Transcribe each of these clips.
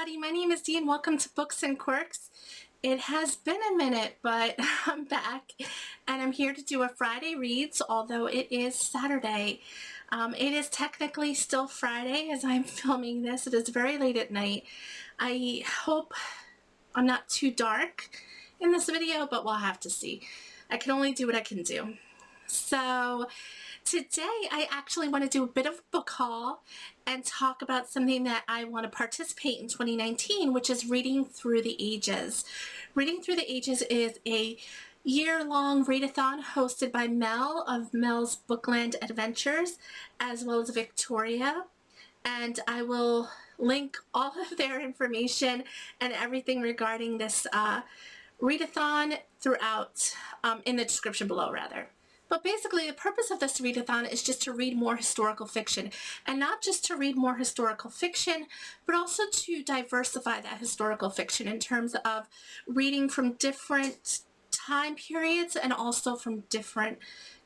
everybody, my name is Dee and welcome to Books and Quirks. It has been a minute, but I'm back and I'm here to do a Friday Reads, although it is Saturday. It is technically still Friday as I'm filming this. It is very late at night. I hope I'm not too dark in this video, but we'll have to see. I can only do what I can do. So today I actually want to do a bit of a book haul and talk about something that I want to participate in 2019, which is Reading Through the Ages. Reading Through the Ages is a year-long readathon hosted by Mel of Mel's Bookland Adventures, as well as Victoria. And I will link all of their information and everything regarding this readathon throughout in the description below, rather. But basically, the purpose of this readathon is just to read more historical fiction. And not just to read more historical fiction, but also to diversify that historical fiction in terms of reading from different time periods and also from different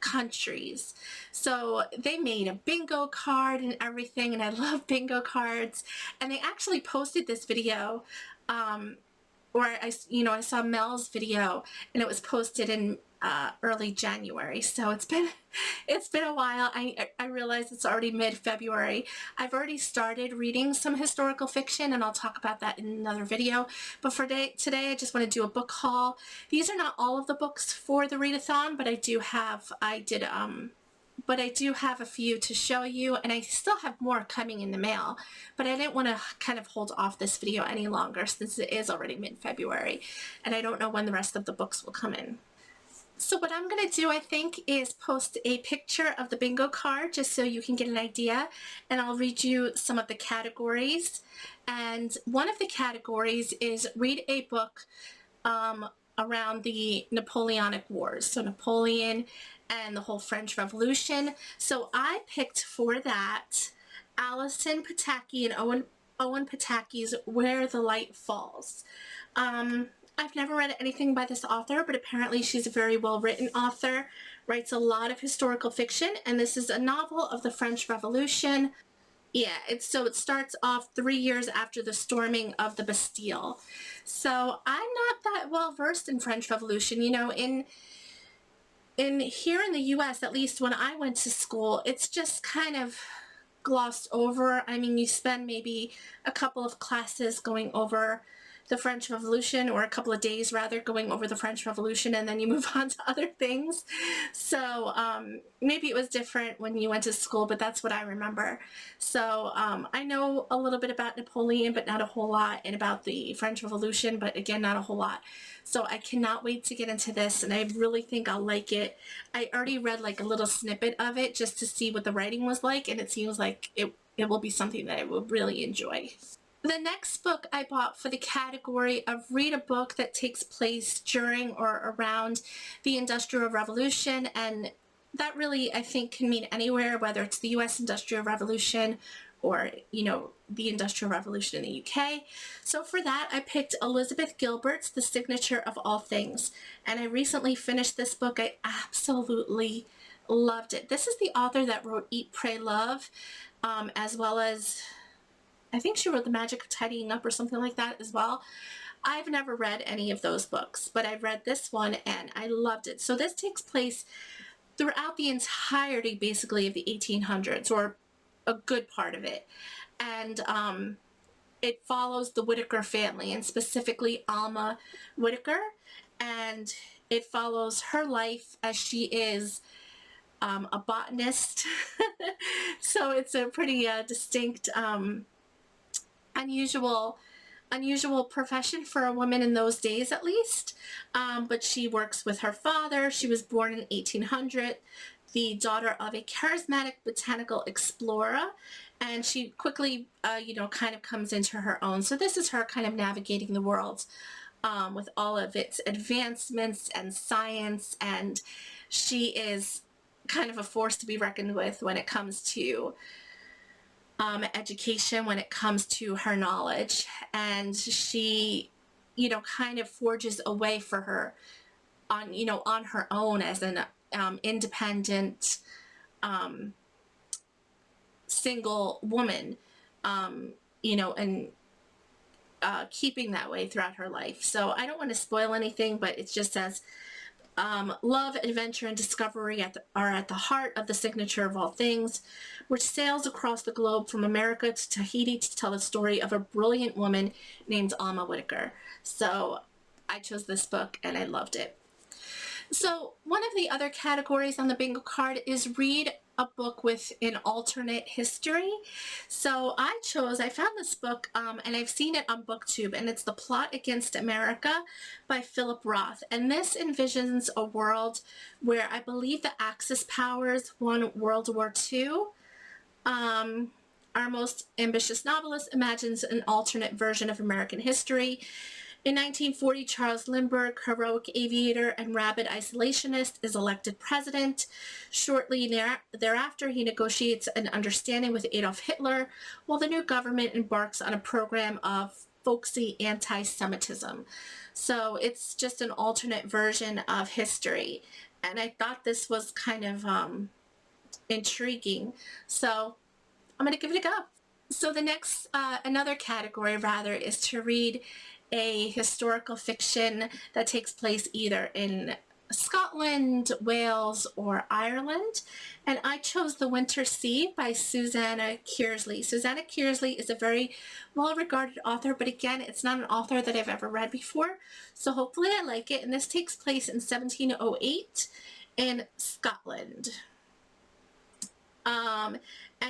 countries. So they made a bingo card and everything, and I love bingo cards. And they actually posted this video, or I saw Mel's video, and it was posted in early January. So it's been a while. I realize it's already mid-February. I've already started reading some historical fiction, and I'll talk about that in another video. But for today, I just want to do a book haul. These are not all of the books for the readathon, but I do have a few to show you, and I still have more coming in the mail, but I didn't want to kind of hold off this video any longer since it is already mid-February, and I don't know when the rest of the books will come in. So what I'm going to do, I think, is post a picture of the bingo card just so you can get an idea, and I'll read you some of the categories. And one of the categories is read a book around the Napoleonic Wars, so Napoleon and the whole French Revolution. So I picked for that Alison Pataki and Owen Pataki's Where the Light Falls. I've never read anything by this author, but apparently she's a very well-written author, writes a lot of historical fiction, and this is a novel of the French Revolution. Yeah, it starts off 3 years after the storming of the Bastille. So I'm not that well versed in French Revolution. You know, in here in the U.S., at least when I went to school, it's just kind of glossed over. I mean, you spend maybe a couple of classes going over the French Revolution, or a couple of days rather, going over the French Revolution, and then you move on to other things. So maybe it was different when you went to school, but that's what I remember. So I know a little bit about Napoleon, but not a whole lot, and about the French Revolution, but again, not a whole lot. So I cannot wait to get into this, and I really think I'll like it. I already read like a little snippet of it just to see what the writing was like, and it seems like it will be something that I will really enjoy. The next book I bought for the category of read a book that takes place during or around the Industrial Revolution, and that really, I think, can mean anywhere, whether it's the U.S. Industrial Revolution or, you know, the Industrial Revolution in the UK. So for that, I picked Elizabeth Gilbert's The Signature of All Things, and I recently finished this book. I absolutely loved it. This is the author that wrote Eat, Pray, Love, as well as I think she wrote The Magic of Tidying Up or something like that as well. I've never read any of those books, but I've read this one and I loved it. So this takes place throughout the entirety, basically, of the 1800s, or a good part of it. And it follows the Whittaker family, and specifically Alma Whittaker. And it follows her life as she is a botanist. So it's a pretty distinct unusual profession for a woman in those days, at least. But she works with her father. She was born in 1800, the daughter of a charismatic botanical explorer, and she quickly, kind of comes into her own. So this is her kind of navigating the world with all of its advancements and science, and she is kind of a force to be reckoned with when it comes to education, when it comes to her knowledge. And she, kind of forges a way for her on her own as an independent single woman, and keeping that way throughout her life. So I don't want to spoil anything, but it just says, love, adventure, and discovery are at the heart of the signature of all things, which sails across the globe from America to Tahiti to tell the story of a brilliant woman named Alma Whitaker. So I chose this book and I loved it. So one of the other categories on the bingo card is read a book with an alternate history. So I found this book and I've seen it on BookTube, and it's The Plot Against America by Philip Roth. And this envisions a world where I believe the Axis powers won World War II. Our most ambitious novelist imagines an alternate version of American history. In 1940, Charles Lindbergh, heroic aviator and rabid isolationist, is elected president. Shortly thereafter, he negotiates an understanding with Adolf Hitler, while the new government embarks on a program of folksy anti-Semitism. So it's just an alternate version of history. And I thought this was kind of intriguing. So I'm going to give it a go. So the next, another category rather, is to read a historical fiction that takes place either in Scotland, Wales, or Ireland. And I chose The Winter Sea by Susanna Kearsley. Susanna Kearsley is a very well-regarded author, but again, it's not an author that I've ever read before. So hopefully I like it. And this takes place in 1708 in Scotland. And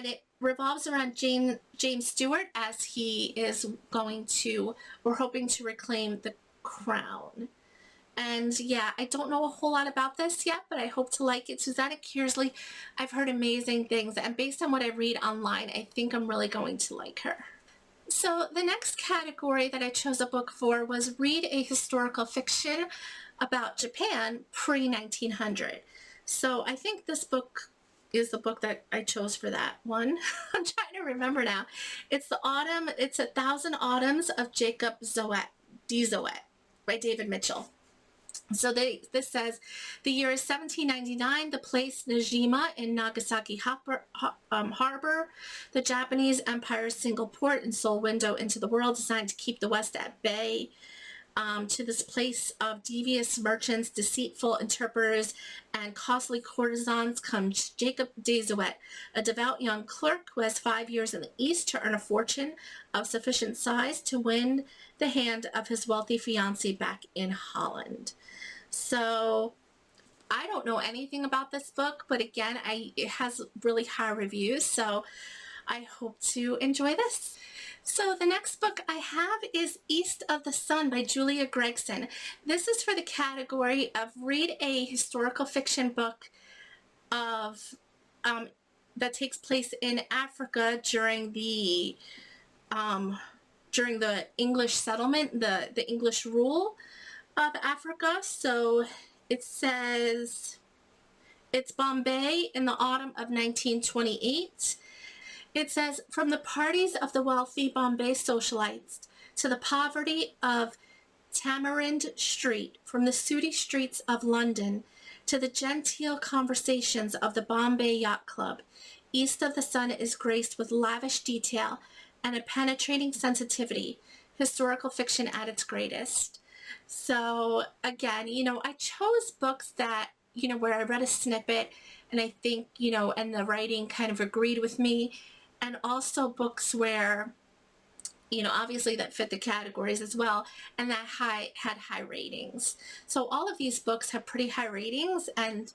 it revolves around James Stewart as he is going to, or hoping to, reclaim the crown. And yeah, I don't know a whole lot about this yet, but I hope to like it. Susanna Kearsley, I've heard amazing things, and based on what I read online, I think I'm really going to like her. So the next category that I chose a book for was read a historical fiction about Japan pre-1900. So I think this book is the book that I chose for that one. I'm trying to remember now. It's 1,000 Autumns of Jacob D. Zoet by David Mitchell. So this says, the year is 1799, the place Najima in Nagasaki Harbor, the Japanese Empire's single port and sole window into the world, designed to keep the West at bay. To this place of devious merchants, deceitful interpreters, and costly courtesans comes Jacob D. Zoet, a devout young clerk who has 5 years in the East to earn a fortune of sufficient size to win the hand of his wealthy fiancée back in Holland. So I don't know anything about this book, but again, it has really high reviews, so I hope to enjoy this. So the next book I have is East of the Sun by Julia Gregson. This is for the category of read a historical fiction book of that takes place in Africa during the English settlement, the English rule of Africa. So it says it's Bombay in the autumn of 1928. It says, from the parties of the wealthy Bombay socialites to the poverty of Tamarind Street, from the sooty streets of London to the genteel conversations of the Bombay Yacht Club, East of the Sun is graced with lavish detail and a penetrating sensitivity, historical fiction at its greatest. So again, I chose books that, where I read a snippet and I think, and the writing kind of agreed with me. And also books where, obviously that fit the categories as well, and that had high ratings. So all of these books have pretty high ratings, and,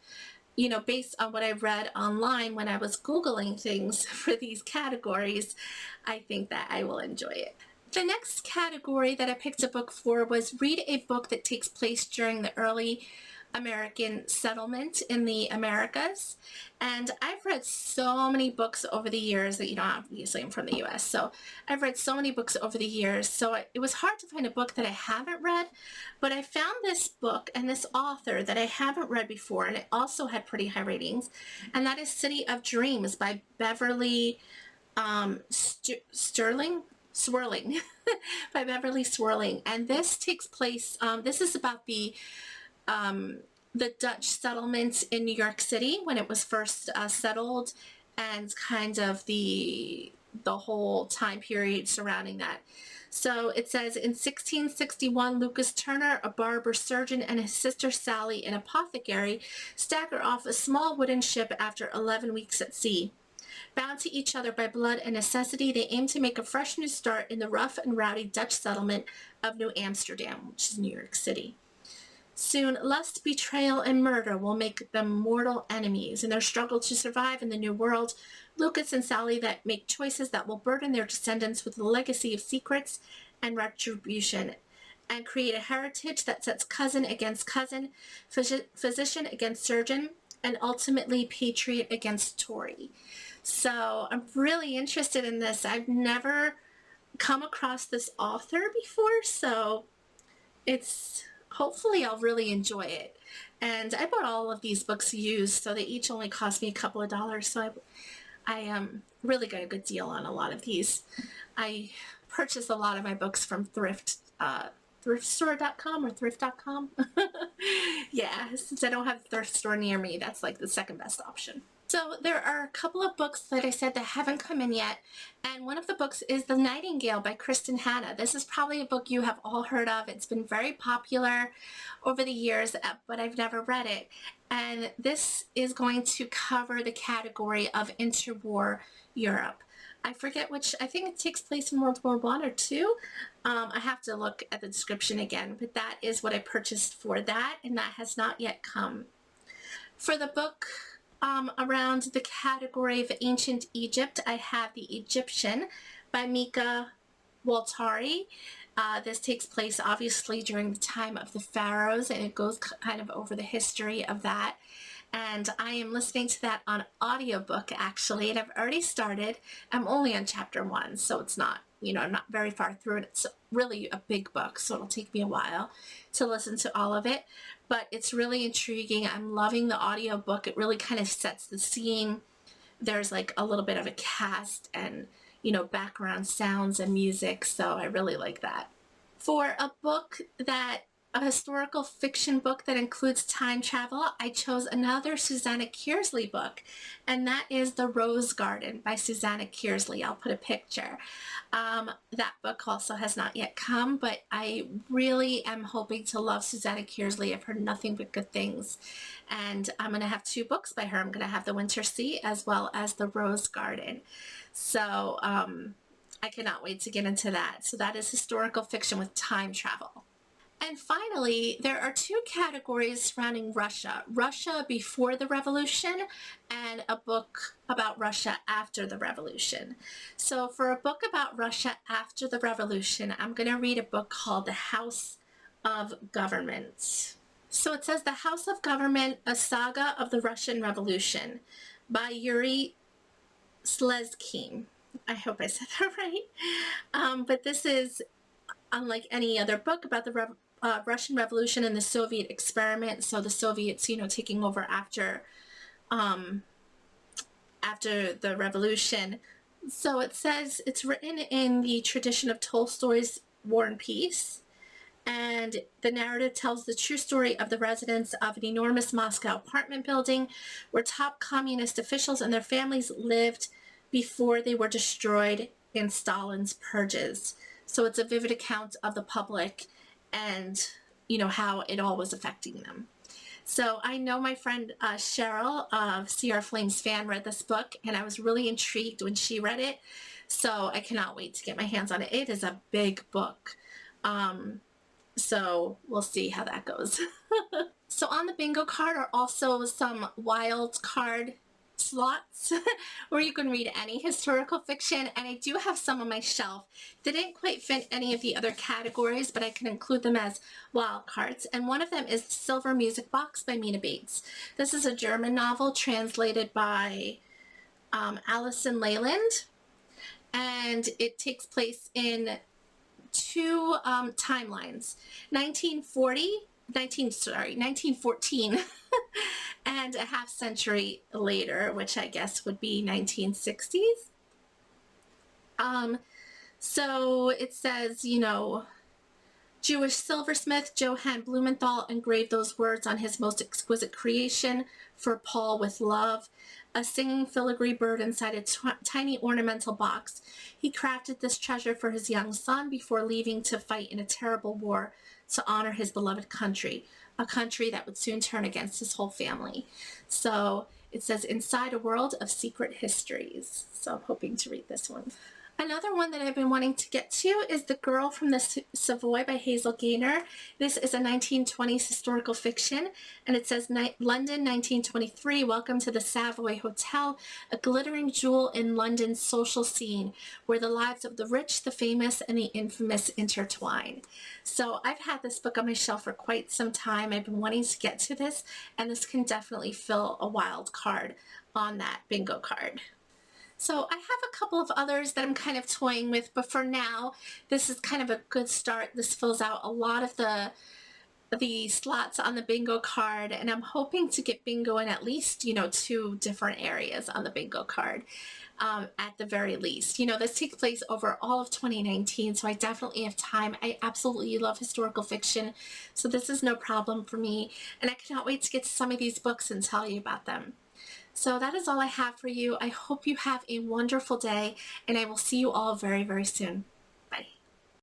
based on what I read online when I was Googling things for these categories, I think that I will enjoy it. The next category that I picked a book for was read a book that takes place during the early American settlement in the Americas. And I've read so many books over the years that, obviously I'm from the US, so I've read so many books over the years, so it was hard to find a book that I haven't read, but I found this book and this author that I haven't read before, and it also had pretty high ratings, and that is City of Dreams by Beverly Swirling by Beverly Swirling. And this takes place, this is about the Dutch settlements in New York City when it was first settled, and kind of the the whole time period surrounding that. So it says in 1661, Lucas Turner, a barber surgeon, and his sister Sally, an apothecary, stagger off a small wooden ship after 11 weeks at sea. Bound to each other by blood and necessity, they aim to make a fresh new start in the rough and rowdy Dutch settlement of New Amsterdam, which is New York City. Soon, lust, betrayal, and murder will make them mortal enemies. In their struggle to survive in the new world, Lucas and Sally that make choices that will burden their descendants with a legacy of secrets and retribution, and create a heritage that sets cousin against cousin, physician against surgeon, and ultimately patriot against Tory. So I'm really interested in this. I've never come across this author before, so it's hopefully I'll really enjoy it. And I bought all of these books used, so they each only cost me a couple of dollars, so I really got a good deal on a lot of these. I purchase a lot of my books from thriftstore.com or thrift.com. Yeah, since I don't have a thrift store near me, that's like the second best option. So there are a couple of books that I said that haven't come in yet, and one of the books is The Nightingale by Kristen Hanna. This is probably a book you have all heard of. It's been very popular over the years, but I've never read it. And this is going to cover the category of interwar Europe. I forget which, I think it takes place in World War I or II. I have to look at the description again, but that is what I purchased for that, and that has not yet come. For the book around the category of ancient Egypt, I have The Egyptian by Mika Waltari. This takes place obviously during the time of the pharaohs, and it goes kind of over the history of that. And I am listening to that on audiobook actually, and I've already started. I'm only on chapter 1, so it's not, I'm not very far through it. It's really a big book, so it'll take me a while to listen to all of it, but it's really intriguing. I'm loving the audiobook. It really kind of sets the scene. There's like a little bit of a cast and, background sounds and music, so I really like that. For a book a historical fiction book that includes time travel, I chose another Susanna Kearsley book, and that is The Rose Garden by Susanna Kearsley. I'll put a picture. That book also has not yet come, but I really am hoping to love Susanna Kearsley. I've heard nothing but good things, and I'm going to have 2 books by her. I'm going to have The Winter Sea as well as The Rose Garden. So I cannot wait to get into that. So that is historical fiction with time travel. And finally, there are 2 categories surrounding Russia. Russia before the revolution and a book about Russia after the revolution. So for a book about Russia after the revolution, I'm going to read a book called The House of Government. So it says The House of Government, A Saga of the Russian Revolution by Yuri Slezkine. I hope I said that right. But this is unlike any other book about the Russian Revolution and the Soviet experiment. So the Soviets, taking over after the revolution. So it says it's written in the tradition of Tolstoy's War and Peace. And the narrative tells the true story of the residents of an enormous Moscow apartment building where top communist officials and their families lived before they were destroyed in Stalin's purges. So it's a vivid account of the public and, how it all was affecting them. So I know my friend Cheryl of CR Flames Fan read this book, and I was really intrigued when she read it. So I cannot wait to get my hands on it. It is a big book. So we'll see how that goes. So on the bingo card are also some wild card slots where you can read any historical fiction, and I do have some on my shelf. They didn't quite fit any of the other categories, but I can include them as wild cards, and one of them is Silver Music Box by Mina Bates. This is a German novel translated by Alison Leyland, and it takes place in 2 timelines, 1914 and a half century later, which I guess would be 1960s. So it says, Jewish silversmith Johann Blumenthal engraved those words on his most exquisite creation, For Paul with Love. a singing filigree bird inside a tiny ornamental box. He crafted this treasure for his young son before leaving to fight in a terrible war to honor his beloved country, a country that would soon turn against his whole family. So it says, Inside a World of Secret Histories. So I'm hoping to read this one. Another one that I've been wanting to get to is The Girl from the Savoy by Hazel Gaynor. This is a 1920s historical fiction, and it says, London, 1923, welcome to the Savoy Hotel, a glittering jewel in London's social scene, where the lives of the rich, the famous, and the infamous intertwine. So I've had this book on my shelf for quite some time. I've been wanting to get to this, and this can definitely fill a wild card on that bingo card. So I have a couple of others that I'm kind of toying with, but for now, this is kind of a good start. This fills out a lot of the slots on the bingo card, and I'm hoping to get bingo in at least, 2 different areas on the bingo card. At the very least. This takes place over all of 2019, so I definitely have time. I absolutely love historical fiction, so this is no problem for me, and I cannot wait to get to some of these books and tell you about them. So that is all I have for you. I hope you have a wonderful day, and I will see you all very, very soon.